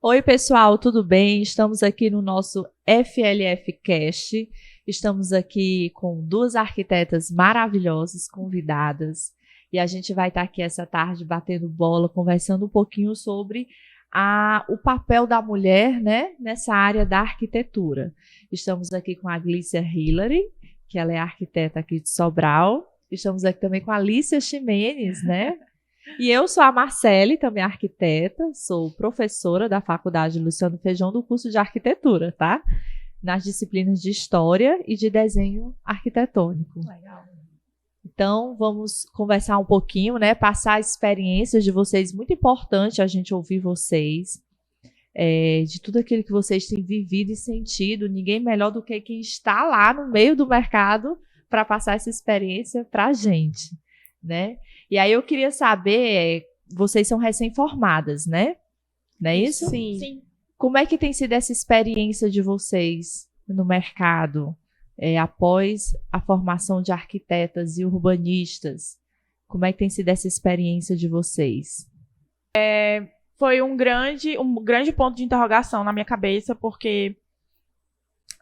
Oi, pessoal, tudo bem? Estamos aqui no nosso FLF Cast. Estamos aqui com duas arquitetas maravilhosas, convidadas, e a gente vai estar aqui essa tarde batendo bola, conversando um pouquinho sobre o papel da mulher, né, nessa área da arquitetura. Estamos aqui com a Glícia Hillary, que ela é arquiteta aqui de Sobral. Estamos aqui também com a Alicia Ximenes, né? E eu sou a Marcele, também arquiteta, sou professora da Faculdade Luciano Feijão do curso de arquitetura, tá? Nas disciplinas de História e de Desenho Arquitetônico. Legal. Então, vamos conversar um pouquinho, né? Passar experiências de vocês, muito importante a gente ouvir vocês, de tudo aquilo que vocês têm vivido e sentido. Ninguém melhor do que quem está lá no meio do mercado para passar essa experiência para a gente, né? E aí eu queria saber, vocês são recém-formadas, né? Não é isso? Sim. Como é que tem sido essa experiência de vocês no mercado, após a formação de arquitetas e urbanistas? Como é que tem sido essa experiência de vocês? Foi um grande ponto de interrogação na minha cabeça, porque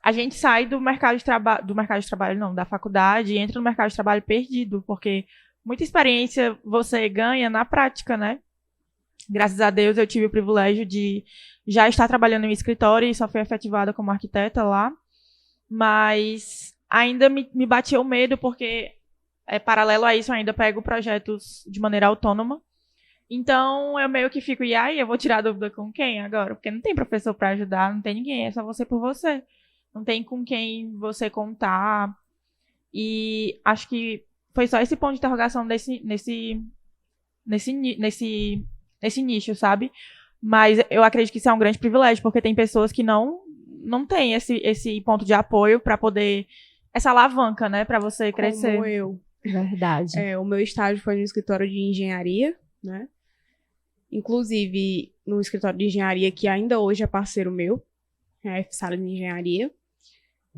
a gente sai do mercado de trabalho, não, da faculdade, e entra no mercado de trabalho perdido, porque muita experiência você ganha na prática, né? Graças a Deus eu tive o privilégio de já estar trabalhando em um escritório e só fui efetivada como arquiteta lá. Mas ainda me batia o medo, porque paralelo a isso eu ainda pego projetos de maneira autônoma. Então eu meio que fico, e aí eu vou tirar dúvida com quem agora? Porque não tem professor para ajudar, não tem ninguém, é só você por você. Não tem com quem você contar. E acho que foi só esse ponto de interrogação nesse nicho, sabe? Mas eu acredito que isso é um grande privilégio, porque tem pessoas que não têm esse ponto de apoio para poder, essa alavanca, né, para você crescer. Como eu. Verdade. O meu estágio foi no escritório de engenharia, né? Inclusive, no escritório de engenharia que ainda hoje é parceiro meu, é a Sala de Engenharia,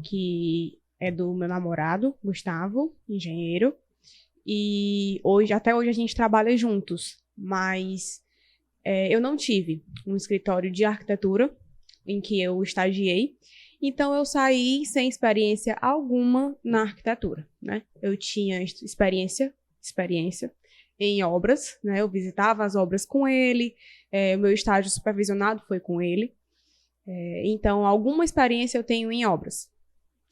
que é do meu namorado, Gustavo, engenheiro. E até hoje a gente trabalha juntos, mas eu não tive um escritório de arquitetura em que eu estagiei, então eu saí sem experiência alguma na arquitetura, né? Eu tinha experiência em obras, né? Eu visitava as obras com ele, o meu estágio supervisionado foi com ele, então alguma experiência eu tenho em obras.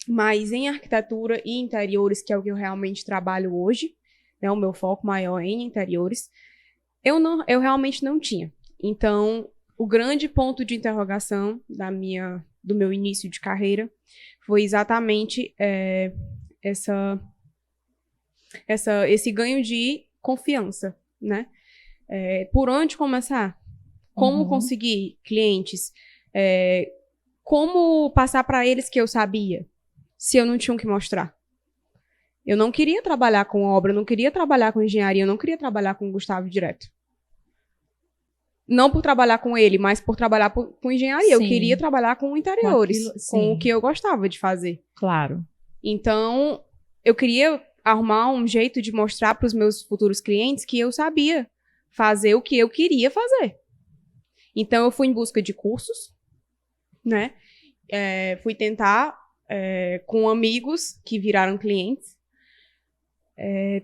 Mas em arquitetura e interiores, que é o que eu realmente trabalho hoje, né, o meu foco maior é em interiores, eu realmente não tinha. Então, o grande ponto de interrogação do meu início de carreira foi exatamente esse ganho de confiança, né? Por onde começar? Como conseguir clientes? Como passar para eles que eu sabia, se eu não tinha o que mostrar? Eu não queria trabalhar com obra, eu não queria trabalhar com engenharia, eu não queria trabalhar com o Gustavo direto. Não por trabalhar com ele, mas por trabalhar com engenharia. Sim. Eu queria trabalhar com interiores, com o que eu gostava de fazer. Claro. Então, eu queria arrumar um jeito de mostrar para os meus futuros clientes que eu sabia fazer o que eu queria fazer. Então, eu fui em busca de cursos, né? Fui tentar, com amigos que viraram clientes,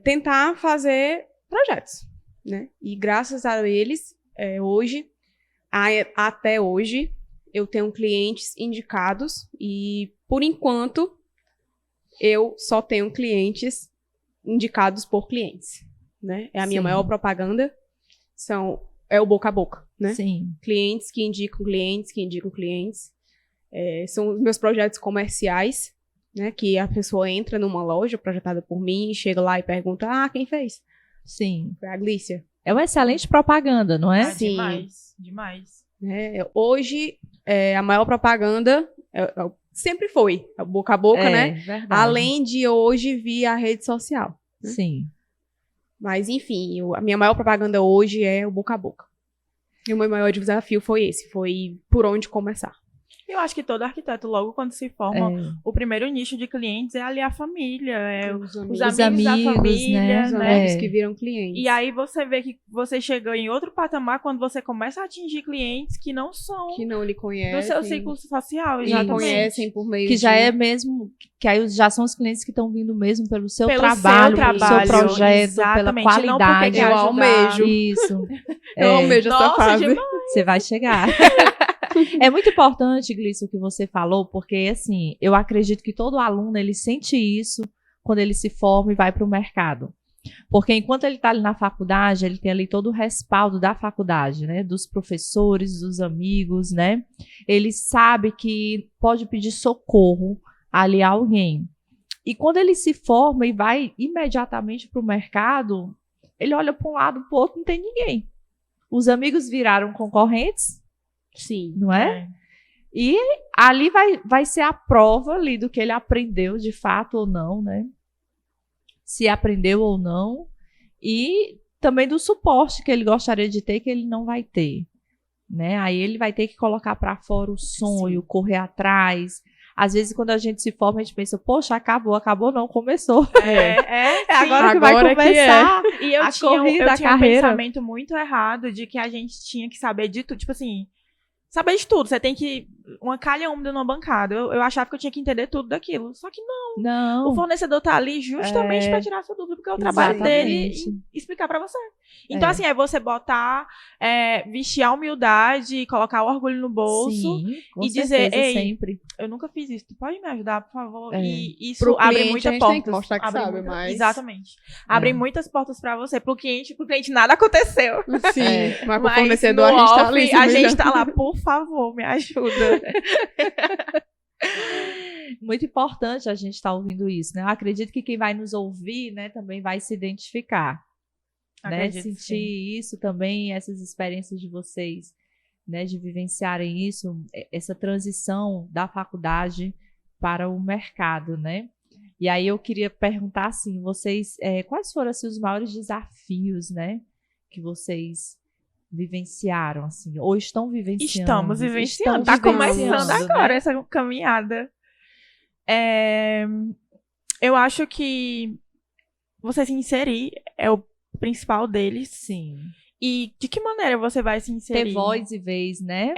tentar fazer projetos, né? E graças a eles, até hoje, eu tenho clientes indicados e, por enquanto, eu só tenho clientes indicados por clientes, né? É a minha maior propaganda, é o boca a boca, né? Sim. Clientes que indicam clientes, são os meus projetos comerciais, né? Que a pessoa entra numa loja projetada por mim, chega lá e pergunta, quem fez? Sim. Foi a Glícia. É uma excelente propaganda, não é? Sim. Demais. Hoje, a maior propaganda sempre foi o boca a boca, né? Verdade. Além de hoje vir a rede social. Né? Sim. Mas, enfim, a minha maior propaganda hoje é o boca a boca. E o meu maior desafio foi por onde começar. Eu acho que todo arquiteto, logo quando se forma, o primeiro nicho de clientes é ali a família, os amigos da família, Os né? amigos que viram clientes. E aí você vê que você chegou em outro patamar quando você começa a atingir clientes que não são que não lhe conhecem. do seu ciclo social, E exatamente. conhecem por meio Que já de... é mesmo, que aí já são os clientes que estão vindo mesmo pelo seu Pelo trabalho, seu pelo seu trabalho, projeto, pela exatamente, não porque qualidade. quer Eu ajudar. almejo. Isso. Eu almejo essa Nossa, fase. demais. Você vai chegar. É muito importante, Gleison, o que você falou, porque, assim, eu acredito que todo aluno, ele sente isso quando ele se forma e vai para o mercado. Porque enquanto ele está ali na faculdade, ele tem ali todo o respaldo da faculdade, né? Dos professores, dos amigos, né? Ele sabe que pode pedir socorro ali a alguém. E quando ele se forma e vai imediatamente para o mercado, ele olha para um lado, para o outro, não tem ninguém. Os amigos viraram concorrentes, Sim. não é? E ali vai ser a prova ali do que ele aprendeu de fato ou não, né? Se aprendeu ou não. E também do suporte que ele gostaria de ter, que ele não vai ter, né? Aí ele vai ter que colocar para fora o sonho, correr atrás. Às vezes, quando a gente se forma, a gente pensa, poxa, acabou não, começou. Agora que vai Agora que começar. E eu a tinha, corrida, eu a tinha um carreira. pensamento muito errado de que a gente tinha que saber de tudo. Tipo assim, saber de tudo. Você tem que... Uma calha úmida numa bancada. Eu achava que eu tinha que entender tudo daquilo. Só que não. Não. O fornecedor tá ali justamente pra tirar sua dúvida, porque é o trabalho dele explicar pra você. Então, assim, é você botar, vestir a humildade, colocar o orgulho no bolso. Sim, com e dizer, certeza, ei, sempre. eu nunca fiz isso, tu pode me ajudar, por favor? E isso Pro abre cliente, muitas a gente portas. tem que mostrar que Abre sabe, mas... Exatamente. Abre muitas portas pra você. Pro cliente nada aconteceu. Sim, mas pro Mas fornecedor no a gente tá off, ali. a gente tá lá, por favor, me ajuda. Muito importante a gente estar ouvindo isso, né? Eu acredito que quem vai nos ouvir, né, também vai se identificar, né? Acredito, Sentir sim. isso também, essas experiências de vocês, né, de vivenciarem isso, essa transição da faculdade para o mercado, né? E aí eu queria perguntar assim, vocês, quais foram assim, os maiores desafios, né, que vocês vivenciaram, assim, ou estão vivenciando? Estamos vivenciando. Tá começando agora essa caminhada. Eu acho que você se inserir é o principal deles. Sim. E de que maneira você vai se inserir? Ter voz e vez, né?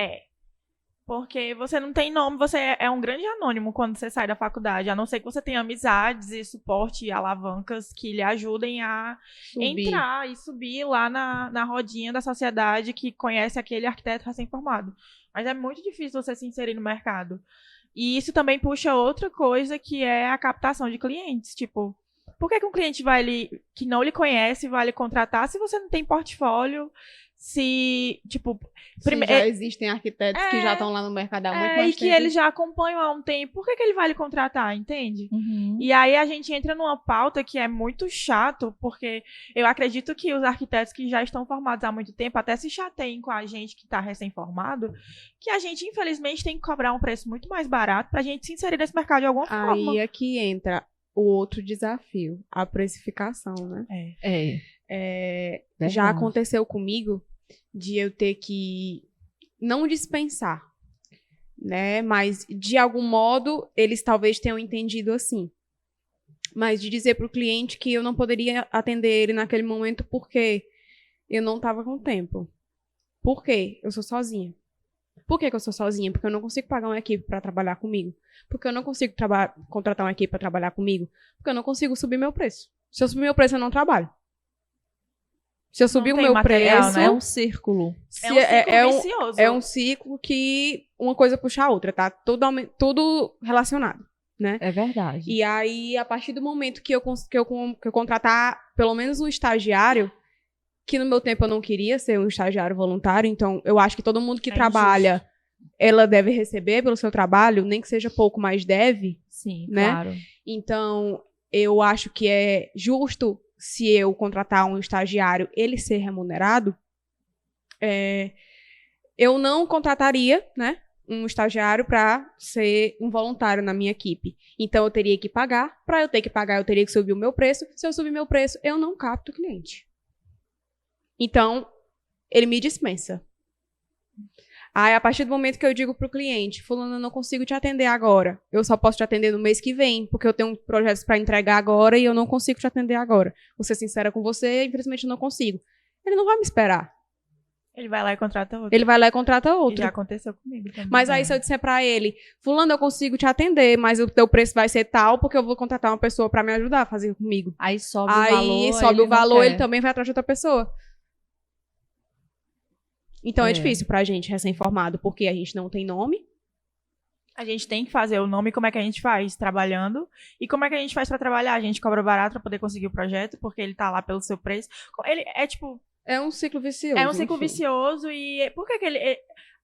Porque você não tem nome, você é um grande anônimo quando você sai da faculdade, a não ser que você tenha amizades e suporte e alavancas que lhe ajudem a entrar e subir lá na rodinha da sociedade que conhece aquele arquiteto recém-formado. Mas é muito difícil você se inserir no mercado. E isso também puxa outra coisa, que é a captação de clientes. Tipo, por que um cliente que não lhe conhece vai lhe contratar se você não tem portfólio? Se, tipo... já existem arquitetos que já estão lá no mercado há muito mais tempo. E que eles já acompanham há um tempo. Por que ele vai lhe contratar, entende? Uhum. E aí a gente entra numa pauta que é muito chato, porque eu acredito que os arquitetos que já estão formados há muito tempo até se chateiem com a gente que está recém-formado, que a gente, infelizmente, tem que cobrar um preço muito mais barato pra gente se inserir nesse mercado de alguma forma. Aí é que entra o outro desafio, a precificação, né? Já aconteceu comigo de eu ter que não dispensar, né? Mas, de algum modo, eles talvez tenham entendido assim. Mas de dizer para o cliente que eu não poderia atender ele naquele momento porque eu não estava com tempo. Por quê? Eu sou sozinha. Por que eu sou sozinha? Porque eu não consigo pagar uma equipe para trabalhar comigo. Porque eu não consigo contratar uma equipe para trabalhar comigo. Porque eu não consigo subir meu preço. Se eu subir meu preço, eu não trabalho. Se eu subir o meu preço... Né? É um círculo. É um ciclo vicioso. É um ciclo que uma coisa puxa a outra, tá? Tudo relacionado, né? É verdade. E aí, a partir do momento que eu contratar pelo menos um estagiário, que no meu tempo eu não queria ser um estagiário voluntário, então eu acho que todo mundo que trabalha, ela deve receber pelo seu trabalho, nem que seja pouco, mas deve. Sim, né? Claro. Então, eu acho que é justo, se eu contratar um estagiário, ele ser remunerado. Eu não contrataria, né, um estagiário para ser um voluntário na minha equipe. Então, eu teria que pagar. Para eu ter que pagar, eu teria que subir o meu preço. Se eu subir meu preço, eu não capto o cliente. Então, ele me dispensa. Aí, a partir do momento que eu digo pro cliente, fulano, eu não consigo te atender agora. Eu só posso te atender no mês que vem, porque eu tenho projetos para entregar agora e eu não consigo te atender agora. Vou ser sincera com você, infelizmente eu não consigo. Ele não vai me esperar. Ele vai lá e contrata outro. Ele vai lá e contrata E outro. já aconteceu comigo também. Mas aí, se eu disser pra ele, fulano, eu consigo te atender, mas o teu preço vai ser tal, porque eu vou contratar uma pessoa pra me ajudar a fazer comigo. Aí sobe o Aí valor. sobe ele o valor, não ele quer. também vai atrás de outra pessoa. Então é É. difícil pra gente recém-formado, porque a gente não tem nome. A gente tem que fazer o nome, como é que a gente faz trabalhando. E como é que a gente faz pra trabalhar? A gente cobra barato pra poder conseguir o projeto, porque ele tá lá pelo seu preço. Ele é tipo, É um ciclo vicioso. é um ciclo enfim. vicioso e por que que ele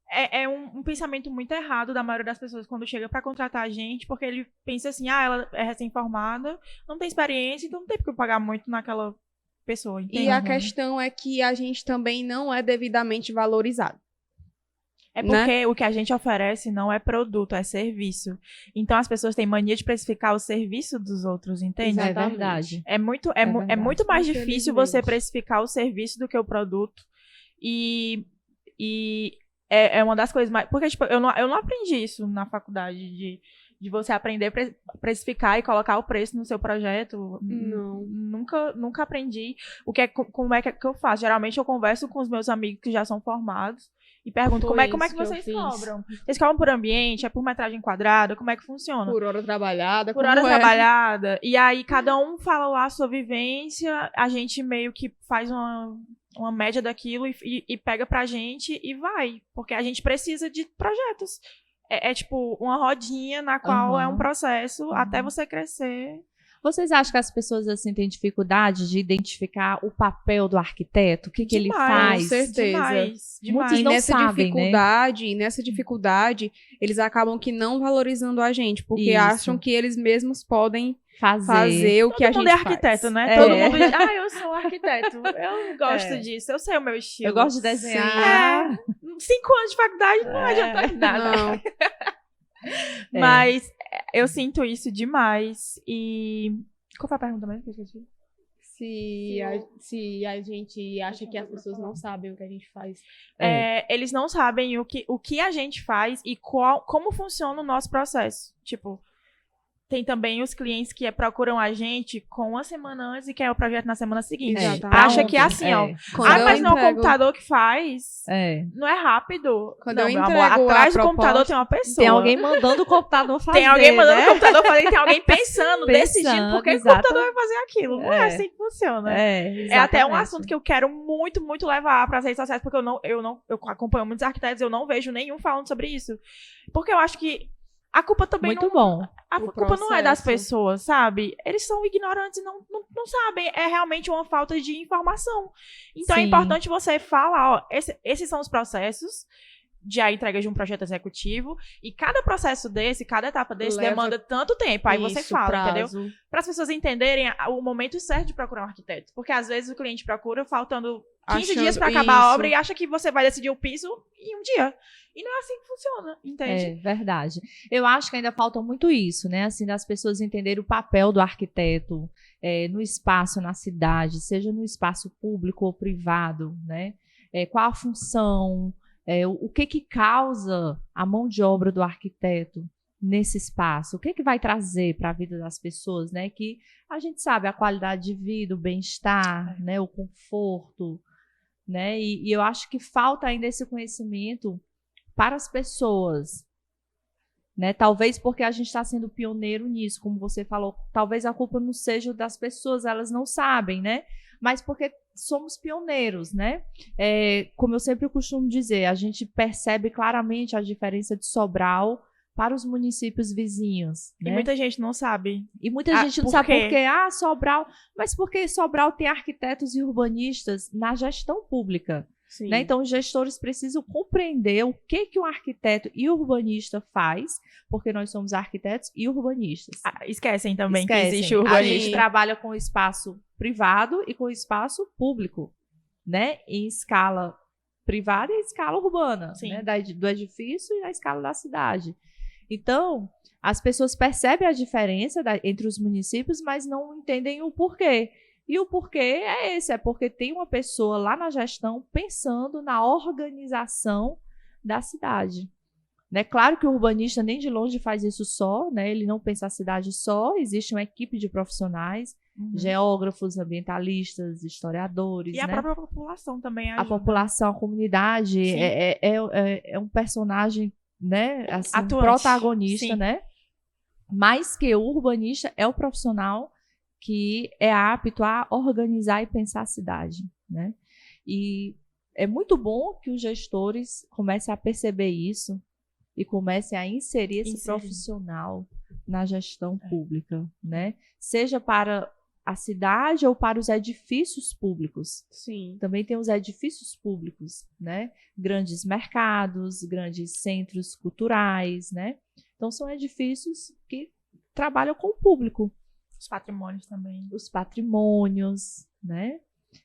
é um pensamento muito errado da maioria das pessoas quando chega pra contratar a gente, porque ele pensa assim, ela é recém-formada, não tem experiência, então não tem porque eu pagar muito naquela pessoa, entende? E a questão é que a gente também não é devidamente valorizado. É porque o que a gente oferece não é produto, é serviço. Então as pessoas têm mania de precificar o serviço dos outros, entende? É Exatamente. verdade. É muito verdade. mais difícil você Infelizmente. precificar o serviço do que o produto. E é uma das coisas mais. Porque, tipo, eu não aprendi isso na faculdade, de você aprender a precificar e colocar o preço no seu projeto. Não. Nunca aprendi. Como é que eu faço? Geralmente eu converso com os meus amigos que já são formados e pergunto como é que isso que eu vocês fiz. cobram? Vocês cobram por ambiente? É por metragem quadrada? Como é que funciona? Por hora trabalhada. Por como hora é? trabalhada. E aí cada um fala lá a sua vivência, a gente meio que faz uma média daquilo e pega pra gente e vai. Porque a gente precisa de projetos. É tipo uma rodinha na qual é um processo até você crescer. Vocês acham que as pessoas assim têm dificuldade de identificar o papel do arquiteto? O que ele Demais, faz? com certeza. Demais. Muitos E não nessa sabem, dificuldade, eles acabam que não valorizando a gente, porque Isso. acham que eles mesmos podem Fazer. fazer o que a Todo gente mundo é arquiteto, faz. né? É. Todo mundo diz, eu sou arquiteto. Eu gosto É. disso, eu sei o meu estilo. Eu gosto de desenhar. 5 anos de faculdade não adianta em nada. Não. Mas eu sinto isso demais. E. Qual foi a pergunta mesmo que eu esqueci? Se a gente acha que as pessoas não sabem o que a gente faz. Eles não sabem o que a gente faz e como funciona o nosso processo. Tipo, tem também os clientes que procuram a gente com uma semana antes e querem o projeto na semana seguinte. Exatamente. Acha que é assim, ó. Quando eu Mas não é o entrego- computador que faz. É. Não é rápido. Quando não, eu meu amor, entrego a atrás do proposta, computador tem uma pessoa. Tem alguém mandando o computador fazer. Tem alguém mandando né? o computador fazer, tem alguém pensando, decidindo por que o exato. computador vai fazer aquilo. Não é É. assim que funciona. É É até um exatamente. assunto que eu quero muito, muito levar para as redes sociais, porque eu acompanho muitos arquitetos, eu não vejo nenhum falando sobre isso. Porque eu acho que a culpa também Muito bom. A O culpa não é das processo. pessoas, sabe? Eles são ignorantes e não sabem. É realmente uma falta de informação. Então é Sim. importante você falar, ó, esses são os processos de a entrega de um projeto executivo. E cada processo desse, cada etapa desse Leva demanda tanto tempo. Aí você Isso, fala, entendeu? prazo. Para as pessoas entenderem o momento certo de procurar um arquiteto. Porque às vezes o cliente procura faltando 15 Achando- dias para acabar a isso. obra e acha que você vai decidir o piso em um dia. E não é assim que funciona, entende? É verdade. Eu acho que ainda falta muito isso, né? Assim, das pessoas entenderem o papel do arquiteto no espaço, na cidade, seja no espaço público ou privado, né? Qual a função, o que causa a mão de obra do arquiteto nesse espaço? O que vai trazer para a vida das pessoas, né? Que a gente sabe a qualidade de vida, o bem-estar, né? O conforto, né? E eu acho que falta ainda esse conhecimento para as pessoas, né? Talvez porque a gente está sendo pioneiro nisso, como você falou, talvez a culpa não seja das pessoas, elas não sabem, né? Mas porque somos pioneiros, né? Como eu sempre costumo dizer, a gente percebe claramente a diferença de Sobral para os municípios vizinhos, E né? muita gente não sabe. E muita gente não por sabe quê? por quê. Sobral, mas porque Sobral tem arquitetos e urbanistas na gestão pública. Sim. Né? Então, os gestores precisam compreender o que um arquiteto e urbanista faz, porque nós somos arquitetos e urbanistas. Esquecem também Esquecem. que existe o A urbanismo. gente trabalha com espaço privado e com espaço público, né? Em escala privada e em escala urbana, Sim. né? Do edifício e na escala da cidade. Então, as pessoas percebem a diferença entre os municípios, mas não entendem o porquê. E o porquê é esse, é porque tem uma pessoa lá na gestão pensando na organização da cidade. Né? Claro que o urbanista nem de longe faz isso só, né? Ele não pensa a cidade só, existe uma equipe de profissionais, geógrafos, ambientalistas, historiadores. E a né? própria população também ajuda. A população, a comunidade é um personagem, né? Assim, Atuante. Protagonista, Sim. né? Mais que o urbanista é o profissional que é apto a organizar e pensar a cidade, né? E é muito bom que os gestores comecem a perceber isso e comecem a inserir esse profissional na gestão pública, né? Seja para a cidade ou para os edifícios públicos. Sim. Também tem os edifícios públicos, né? Grandes mercados, grandes centros culturais, né? Então, são edifícios que trabalham com o público. Os patrimônios também. Os patrimônios, né?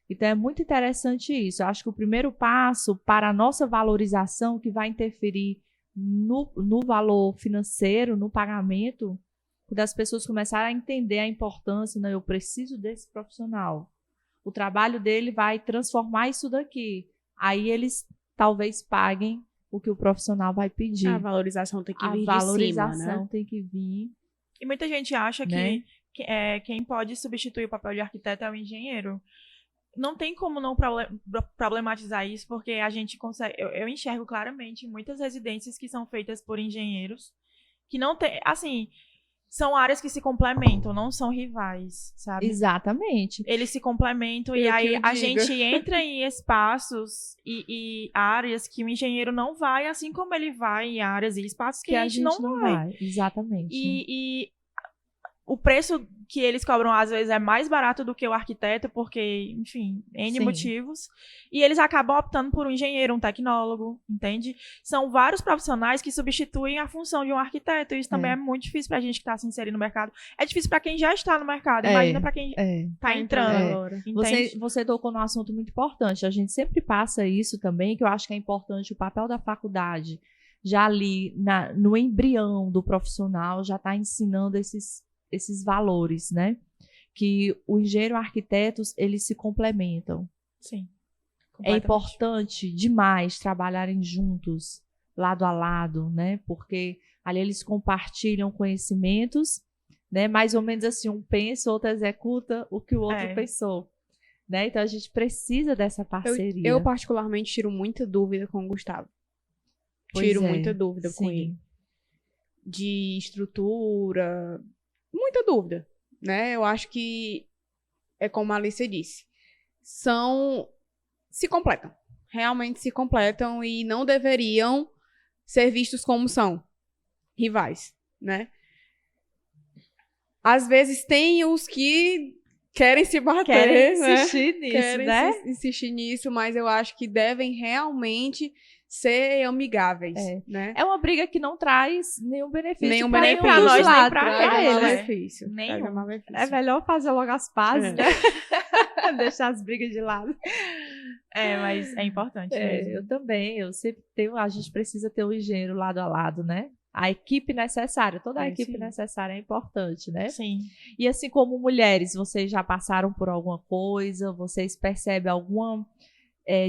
Então, é muito interessante isso. Eu acho que o primeiro passo para a nossa valorização, que vai interferir no valor financeiro, no pagamento, quando as pessoas começarem a entender a importância, né? Eu preciso desse profissional. O trabalho dele vai transformar isso daqui. Aí eles talvez paguem o que o profissional vai pedir. A valorização tem que vir de cima, A valorização né? tem que vir. E muita gente acha Né? que quem pode substituir o papel de arquiteto é o engenheiro. Não tem como não problematizar isso, porque a gente consegue... Eu enxergo claramente muitas residências que são feitas por engenheiros, que não tem... Assim, são áreas que se complementam, não são rivais, sabe? Exatamente. Eles se complementam e Eu aí que a o diga. gente entra em espaços e áreas que o engenheiro não vai, assim como ele vai em áreas e espaços que a gente não vai. Exatamente. E o preço que eles cobram, às vezes, é mais barato do que o arquiteto, porque, enfim, N Sim. motivos. E eles acabam optando por um engenheiro, um tecnólogo, entende? São vários profissionais que substituem a função de um arquiteto. Isso também é muito difícil pra gente que está se inserindo no mercado. É difícil pra quem já está no mercado. Imagina pra quem tá entrando. agora. Entende? Você tocou num assunto muito importante. A gente sempre passa isso também, que eu acho que é importante, o papel da faculdade, já ali no embrião do profissional, já está ensinando esses valores, né? Que o engenheiro e o arquiteto, eles se complementam. Sim. É importante demais trabalharem juntos, lado a lado, né? Porque ali eles compartilham conhecimentos, né? Mais ou menos assim, um pensa, o outro executa o que o outro pensou, né? Então a gente precisa dessa parceria. Eu particularmente tiro muita dúvida com o Gustavo. Tiro muita dúvida com ele. De estrutura, muita dúvida, né? Eu acho que é como a Alicia disse. Se completam. Realmente se completam e não deveriam ser vistos como são rivais, né? Às vezes tem os que querem se bater, Querem né? insistir nisso, Querem né? insistir nisso, mas eu acho que devem realmente ser amigáveis, né? É uma briga que não traz nenhum benefício. Nenhum pra benefício. nenhum dos Pra nós, nem lados, pra pra eles, eles. né? Benefício. Nenhum. Traz malefício. É melhor fazer logo as pazes, É. né? Deixar as brigas de lado. Mas é importante mesmo. Eu também. Eu sempre tenho. A gente precisa ter o engenheiro lado a lado, né? A equipe necessária, toda a equipe sim. necessária é importante, né? Sim. E assim como mulheres, vocês já passaram por alguma coisa? Vocês percebem alguma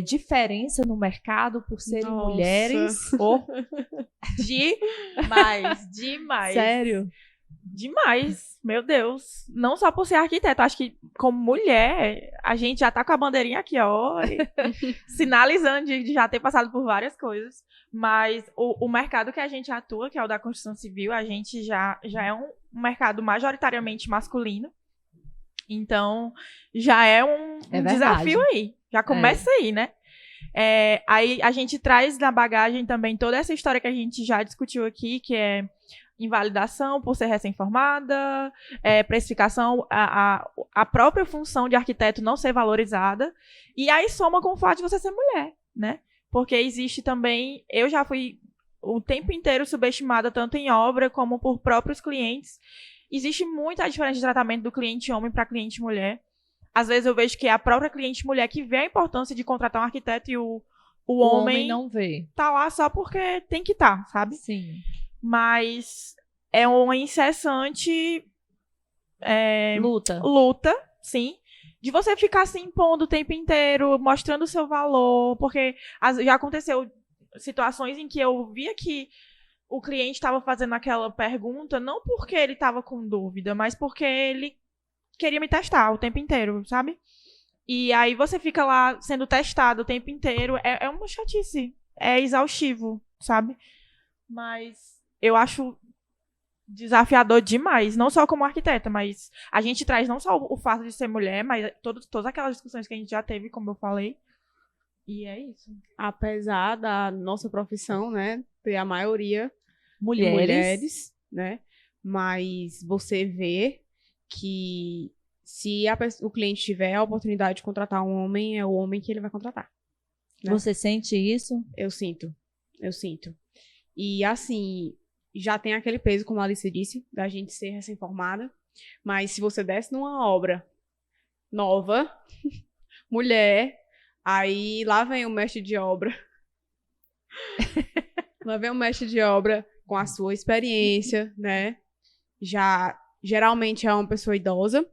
diferença no mercado por serem Nossa. mulheres? Demais. Sério? Demais, meu Deus. Não só por ser arquiteto, acho que como mulher, a gente já tá com a bandeirinha aqui, ó, sinalizando de já ter passado por várias coisas. Mas o mercado que a gente atua, que é o da construção civil, a gente já é um mercado majoritariamente masculino. Então, já é um desafio aí. Já começa aí, né? Aí a gente traz na bagagem também toda essa história que a gente já discutiu aqui, que é invalidação por ser recém-formada, precificação, a própria função de arquiteto não ser valorizada, e aí soma com o fato de você ser mulher, né? Porque existe também, eu já fui o tempo inteiro subestimada tanto em obra como por próprios clientes. Existe muita diferença de tratamento do cliente homem para cliente mulher. Às vezes eu vejo que é a própria cliente mulher que vê a importância de contratar um arquiteto e o homem não vê. tá lá só porque tem que estar, sabe? Sim. Mas é uma incessante luta, sim, de você ficar se impondo o tempo inteiro, mostrando o seu valor, porque já aconteceu situações em que eu via que o cliente estava fazendo aquela pergunta não porque ele estava com dúvida, mas porque ele queria me testar o tempo inteiro, sabe? E aí você fica lá sendo testado o tempo inteiro. É uma chatice. É exaustivo, sabe? Mas eu acho desafiador demais. Não só como arquiteta, mas a gente traz não só o fato de ser mulher, mas todas aquelas discussões que a gente já teve, como eu falei. E é isso. Apesar da nossa profissão, né, ter a maioria de Mulheres. mulheres, né? Mas você vê que se o cliente tiver a oportunidade de contratar um homem, é o homem que ele vai contratar. Né? Você sente isso? Eu sinto. E assim, já tem aquele peso, como a Alice disse, da gente ser recém-formada. Mas se você desce numa obra nova, mulher, aí lá vem o mestre de obra. Lá vem o mestre de obra com a sua experiência, né? Já geralmente é uma pessoa idosa,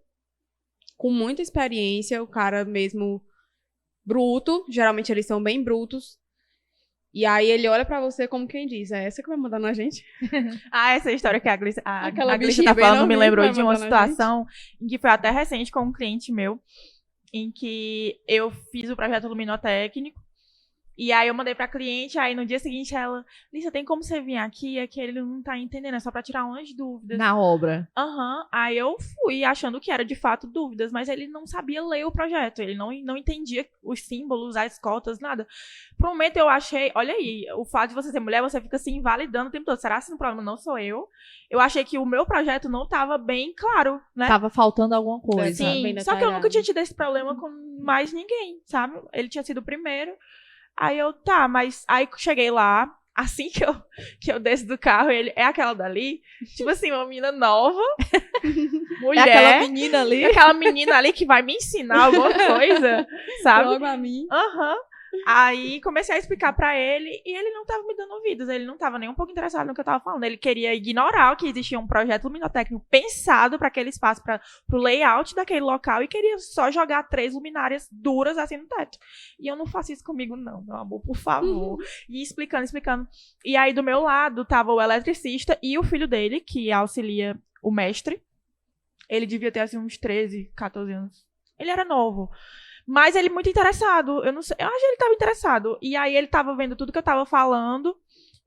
com muita experiência, o cara mesmo bruto, geralmente eles são bem brutos. E aí ele olha pra você como quem diz, é essa que vai mandar na gente? Essa história que a Glícia Aquela tá bichinha bem falando me novinha lembrou que vai de uma mandar na situação em que foi até recente com um cliente meu, em que eu fiz o projeto luminotécnico. E aí eu mandei pra cliente, aí no dia seguinte ela, Lícia, tem como você vir aqui? É que ele não tá entendendo, é só pra tirar umas dúvidas. Na obra. Aí eu fui achando que era de fato dúvidas, mas ele não sabia ler o projeto, ele não entendia os símbolos, as cotas, nada. Por um momento eu achei, olha aí, o fato de você ser mulher, você fica se invalidando o tempo todo. Será que o problema não sou eu? Eu achei que o meu projeto não tava bem claro, né? Tava faltando alguma coisa. Sim, bem só que eu detalhado. nunca tinha tido esse problema com mais ninguém, sabe? Ele tinha sido o primeiro. Aí eu, tá, mas aí cheguei lá, assim que eu desço do carro, ele é aquela dali, tipo assim, uma menina nova, mulher. É aquela menina ali. Aquela menina ali que vai me ensinar alguma coisa, sabe? Logo a mim. Aí comecei a explicar pra ele e ele não tava me dando ouvidos, ele não tava nem um pouco interessado no que eu tava falando, ele queria ignorar que existia um projeto luminotécnico pensado pra aquele espaço, pro layout daquele local e queria só jogar 3 luminárias duras assim no teto. E eu não faço isso comigo não, meu amor, por favor. E explicando. E aí do meu lado tava o eletricista e o filho dele, que auxilia o mestre. Ele devia ter assim uns 13, 14 anos. Ele era novo. Mas ele muito interessado, eu acho que ele estava interessado. E aí ele estava vendo tudo que eu estava falando,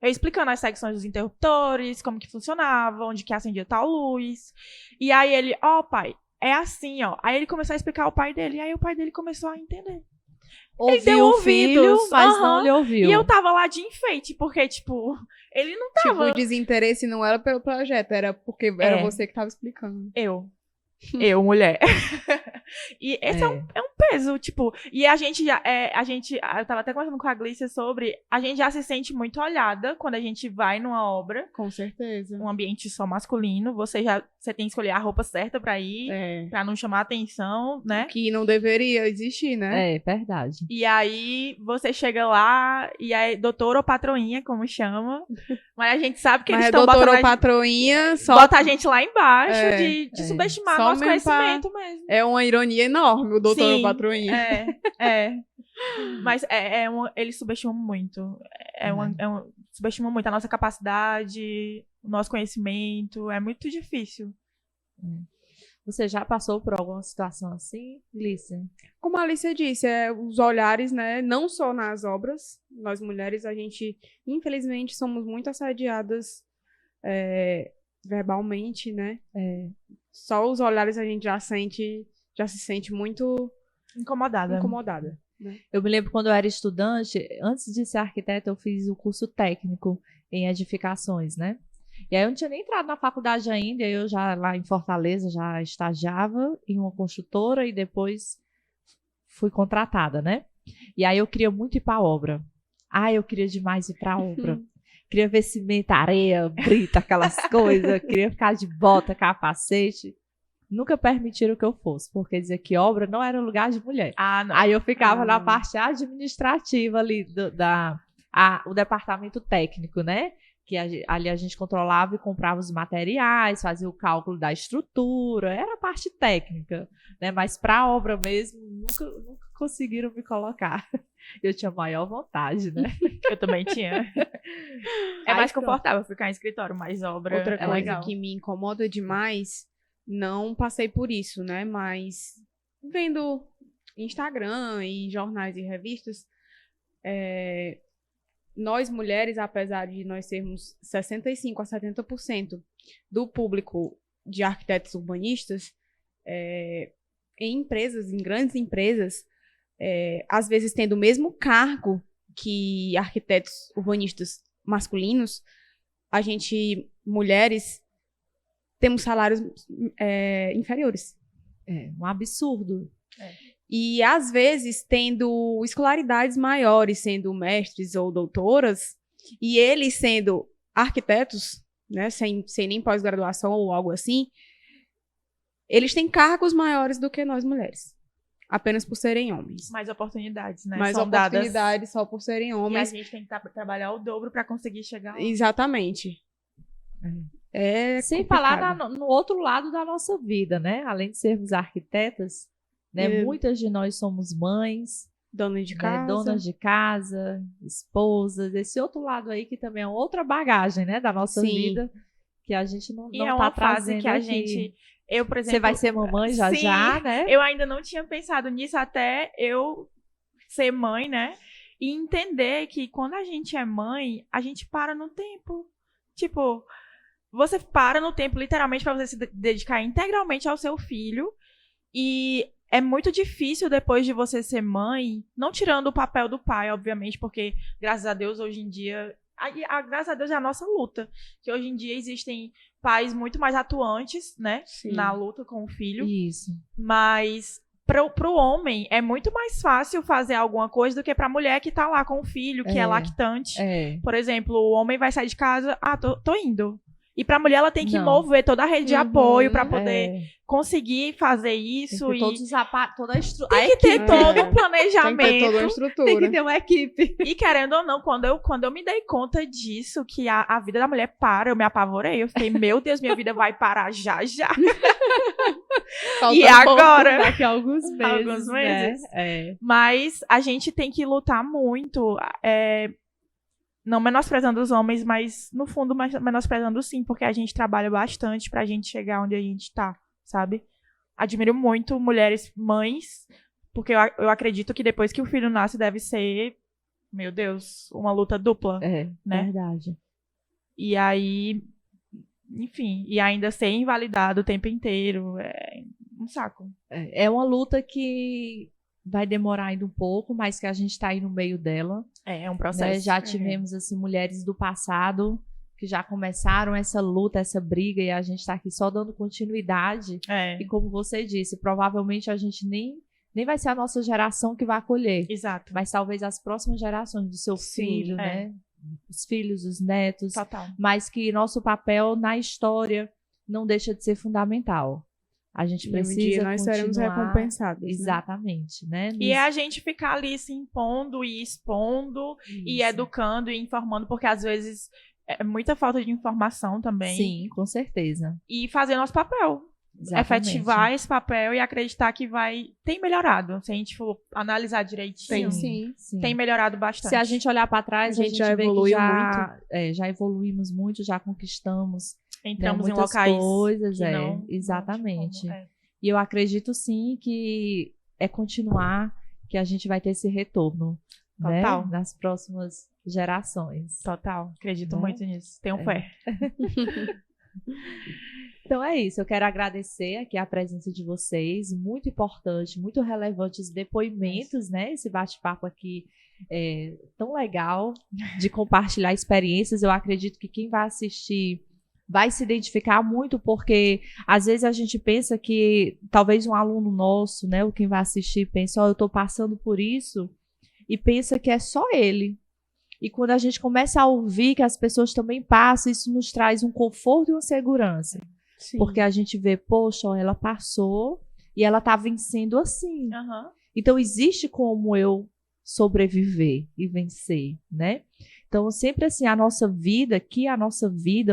eu explicando as secções dos interruptores, como que funcionava, onde que acendia tal luz. E aí ele, pai, é assim, ó. Aí ele começou a explicar ao pai dele, e aí o pai dele começou a entender. Ouviu ele deu o filho, ouvidos, mas não lhe ouviu. E eu tava lá de enfeite, porque, tipo, ele não tava... Tipo, o desinteresse não era pelo projeto, era porque era você que tava explicando. Eu, mulher. E esse é um peso, tipo, e a gente já, eu tava até conversando com a Glícia sobre, a gente já se sente muito olhada quando a gente vai numa obra. Com certeza. Um ambiente só masculino, você tem que escolher a roupa certa pra ir, pra não chamar atenção, né? Que não deveria existir, né? É, verdade. E aí, você chega lá, e aí, doutora ou patroinha, como chama, mas a gente sabe que eles estão botando doutora ou patroinha, só... bota a gente lá embaixo de subestimar Só nosso mesmo conhecimento mesmo. É uma ironia enorme, o doutor ou patroinha. Mas eles subestimam muito. Subestimam muito a nossa capacidade, o nosso conhecimento. É muito difícil. Você já passou por alguma situação assim, Glícia? Como a Alicia disse, os olhares, né? Não só nas obras. Nós mulheres, a gente, infelizmente, somos muito assediadas verbalmente, né? Só os olhares a gente já se sente muito incomodada. Né? Eu me lembro quando eu era estudante, antes de ser arquiteta, eu fiz o curso técnico em edificações, né? E aí eu não tinha nem entrado na faculdade ainda, eu já lá em Fortaleza já estagiava em uma construtora e depois fui contratada, né? E aí eu queria muito ir para a obra. Eu queria demais ir para a obra. Queria ver cimento, areia, brita, aquelas coisas. Queria ficar de bota, capacete. Nunca permitiram que eu fosse, porque dizia que obra não era lugar de mulher. Não. Aí eu ficava na parte administrativa ali, o departamento técnico, né? Que ali a gente controlava e comprava os materiais, fazia o cálculo da estrutura, era a parte técnica, né? Mas para a obra mesmo, nunca conseguiram me colocar. Eu tinha maior vontade, né? Eu também tinha. É Aí mais pronto. confortável ficar em escritório, mas obra Outra é coisa legal. que me incomoda demais, não passei por isso, né? Mas vendo Instagram e jornais e revistas, nós mulheres, apesar de nós sermos 65% a 70% do público de arquitetos urbanistas, em empresas, em grandes empresas, às vezes tendo o mesmo cargo que arquitetos urbanistas masculinos, a gente, mulheres, temos salários inferiores. É um absurdo. E, às vezes, tendo escolaridades maiores, sendo mestres ou doutoras, e eles sendo arquitetos, né, sem nem pós-graduação ou algo assim, eles têm cargos maiores do que nós mulheres. Apenas por serem homens. Mais oportunidades, né? Mais São dadas. oportunidades só por serem E a homens. gente tem que trabalhar o dobro para conseguir chegar lá. Exatamente. Sem complicado. falar no outro lado da nossa vida, né? Além de sermos arquitetas, né? Muitas de nós somos mães, Dona de né? casa. Donas de casa, esposas, esse outro lado aí que também é outra bagagem, né? Da nossa Sim. vida, que a gente não E tá é uma fase trazendo que a aqui. gente... Eu, por exemplo... Você vai ser mamãe já Sim, já, né? Eu ainda não tinha pensado nisso até eu ser mãe, né? E entender que quando a gente é mãe, a gente para no tempo. Tipo, você para no tempo literalmente para você se dedicar integralmente ao seu filho. E é muito difícil depois de você ser mãe, não tirando o papel do pai, obviamente, porque graças a Deus hoje em dia... graças a Deus é a nossa luta. Que hoje em dia existem pais muito mais atuantes, né? Sim. Na luta com o filho. Isso. Mas pro homem é muito mais fácil fazer alguma coisa do que pra mulher que tá lá com o filho, que é lactante. Por exemplo, o homem vai sair de casa, tô indo. E pra mulher ela tem que Não. mover toda a rede de apoio pra poder É. conseguir fazer Tem isso. que ter E todos os aparatos, toda a estrutura. tem que ter todo o Tem que ter planejamento. toda uma estrutura. Tem que ter uma equipe. E querendo ou não, quando eu me dei conta disso, que a vida da mulher para, eu me apavorei. Eu fiquei, meu Deus, minha vida vai parar já. Falta E agora? Daqui a alguns meses. Alguns meses. Né? É. Mas a gente tem que lutar muito. Não menosprezando os homens, mas no fundo menosprezando sim, porque a gente trabalha bastante pra gente chegar onde a gente tá, sabe? Admiro muito mulheres mães, porque eu acredito que depois que o filho nasce deve ser, meu Deus, uma luta dupla, né? Verdade. E aí, enfim, e ainda ser invalidado o tempo inteiro, é um saco. É uma luta que vai demorar ainda um pouco, mas que a gente está aí no meio dela. É um Né? processo. Já tivemos assim, mulheres do passado que já começaram essa luta, essa briga, e a gente está aqui só dando continuidade. E como você disse, provavelmente a gente nem vai ser a nossa geração que vai acolher. Exato. Mas talvez as próximas gerações do seu filho, né? Os filhos, os netos. Total. Mas que nosso papel na história não deixa de ser fundamental. A gente precisa E um dia nós seremos continuar... recompensados. Exatamente, né? E é a gente ficar ali se impondo e expondo e educando e informando, porque às vezes é muita falta de informação também. Sim, com certeza. E fazer nosso papel. Exatamente. Efetivar esse papel e acreditar que tem melhorado. Se a gente for analisar direitinho, Sim. tem melhorado bastante. Se a gente olhar para trás, a gente já vê evoluiu que já evoluímos muito, já conquistamos entramos em muitas locais coisas. que não Exatamente. não tinha como. E eu acredito sim que é continuar, que a gente vai ter esse retorno, Total. né? Nas próximas gerações. Total. Acredito Né? muito nisso. Tenho fé. Então é isso, eu quero agradecer aqui a presença de vocês, muito importante, muito relevante os depoimentos, né? Esse bate-papo aqui é tão legal de compartilhar experiências. Eu acredito que quem vai assistir vai se identificar muito, porque às vezes a gente pensa que talvez um aluno nosso, né, ou quem vai assistir, pensa, eu estou passando por isso, e pensa que é só ele. E quando a gente começa a ouvir que as pessoas também passam, isso nos traz um conforto e uma segurança. Sim. Porque a gente vê, poxa, ela passou e ela está vencendo assim. Uhum. Então, existe como eu sobreviver e vencer, né? Então, sempre assim, a nossa vida,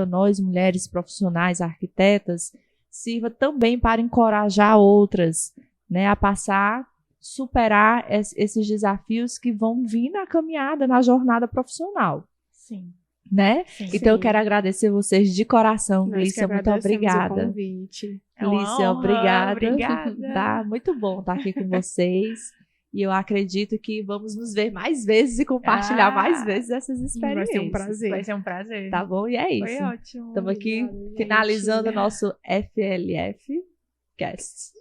nós mulheres profissionais, arquitetas, sirva também para encorajar outras, né, a passar superar esses desafios que vão vir na caminhada, na jornada profissional, Sim. né? Sim. Então eu Sim. quero agradecer vocês de coração, Nós que Glícia, muito agradecemos o obrigada. convite. É uma Glícia, honra, obrigada. obrigada. Tá muito bom estar aqui com vocês. E eu acredito que vamos nos ver mais vezes e compartilhar mais vezes essas Vai experiências. ser um prazer. Vai ser um prazer. Tá bom? E é Foi isso. ótimo. Estamos aqui Obrigada, gente. finalizando o nosso FLF Cast.